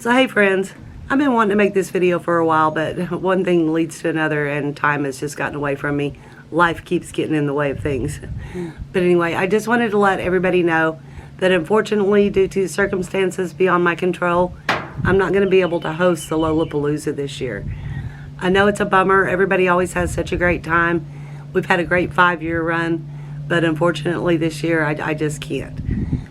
So hey friends, I've been wanting to make this video for a while, but one thing leads to another and time has just gotten away from me. Life keeps getting in the way of things. But anyway, I just wanted to let everybody know that unfortunately, due to circumstances beyond my control, I'm not going to be able to host the Lolapalooza this year. I know it's a bummer. Everybody always has such a great time. We've had a great 5-year run, but unfortunately this year I just can't.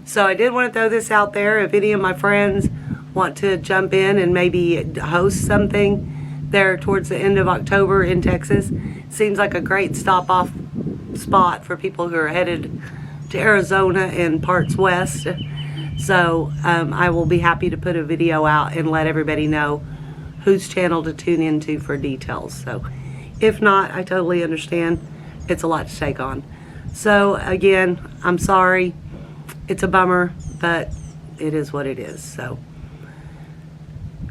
So I did want to throw this out there. If any of my friends want to jump in and maybe host something there towards the end of October in Texas, seems like a great stop-off spot for people who are headed to Arizona and parts west. So I will be happy to put a video out and let everybody know whose channel to tune into for details. So if not, I totally understand. It's a lot to take on. So again, I'm sorry. It's a bummer, but it is what it is. So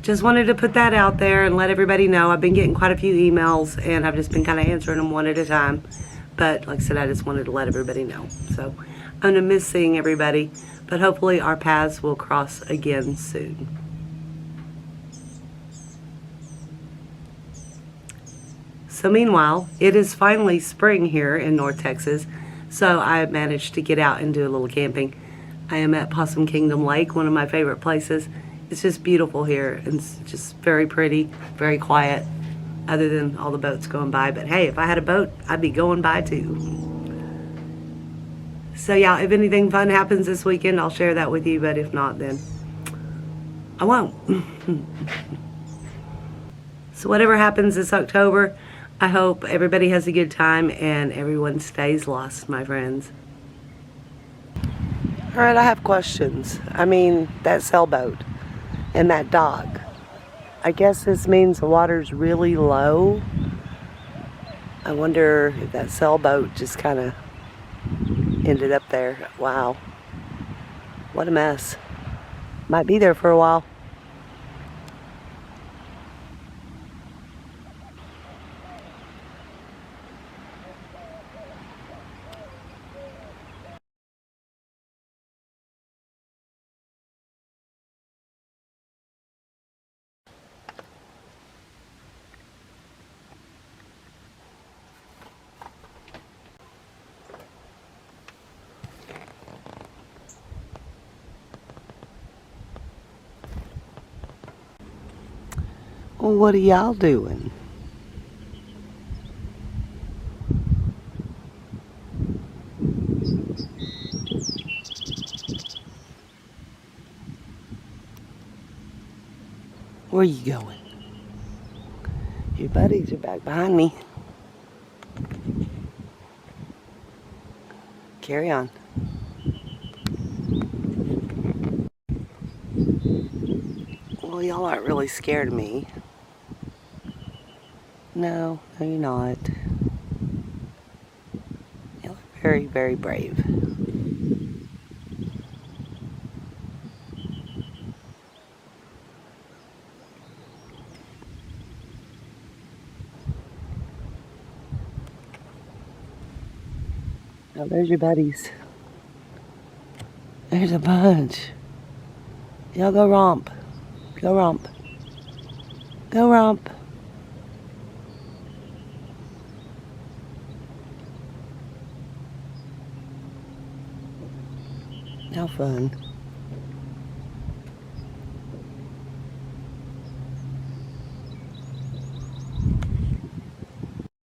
just wanted to put that out there and let everybody know. I've been getting quite a few emails and I've just been kind of answering them one at a time. But like I said, I just wanted to let everybody know. So I'm going to miss seeing everybody, but hopefully our paths will cross again soon. So meanwhile, it is finally spring here in North Texas, so I managed to get out and do a little camping. I am at Possum Kingdom Lake, one of my favorite places. It's just beautiful here, and it's just very pretty, very quiet, other than all the boats going by. But hey, if I had a boat, I'd be going by too. So yeah, if anything fun happens this weekend, I'll share that with you, but if not, then I won't. So whatever happens this October, I hope everybody has a good time and everyone stays lost, my friends. All right, I have questions. I mean, that sailboat and that dock. I guess this means the water's really low. I wonder if that sailboat just kind of ended up there. Wow. What a mess. Might be there for a while. Well, what are y'all doing? Where are you going? Your buddies are back behind me. Carry on. Well, y'all aren't really scared of me. No, you're not. Y'all are very, very brave. Now there's your buddies. There's a bunch. Y'all go romp. Go romp. Go romp. How fun.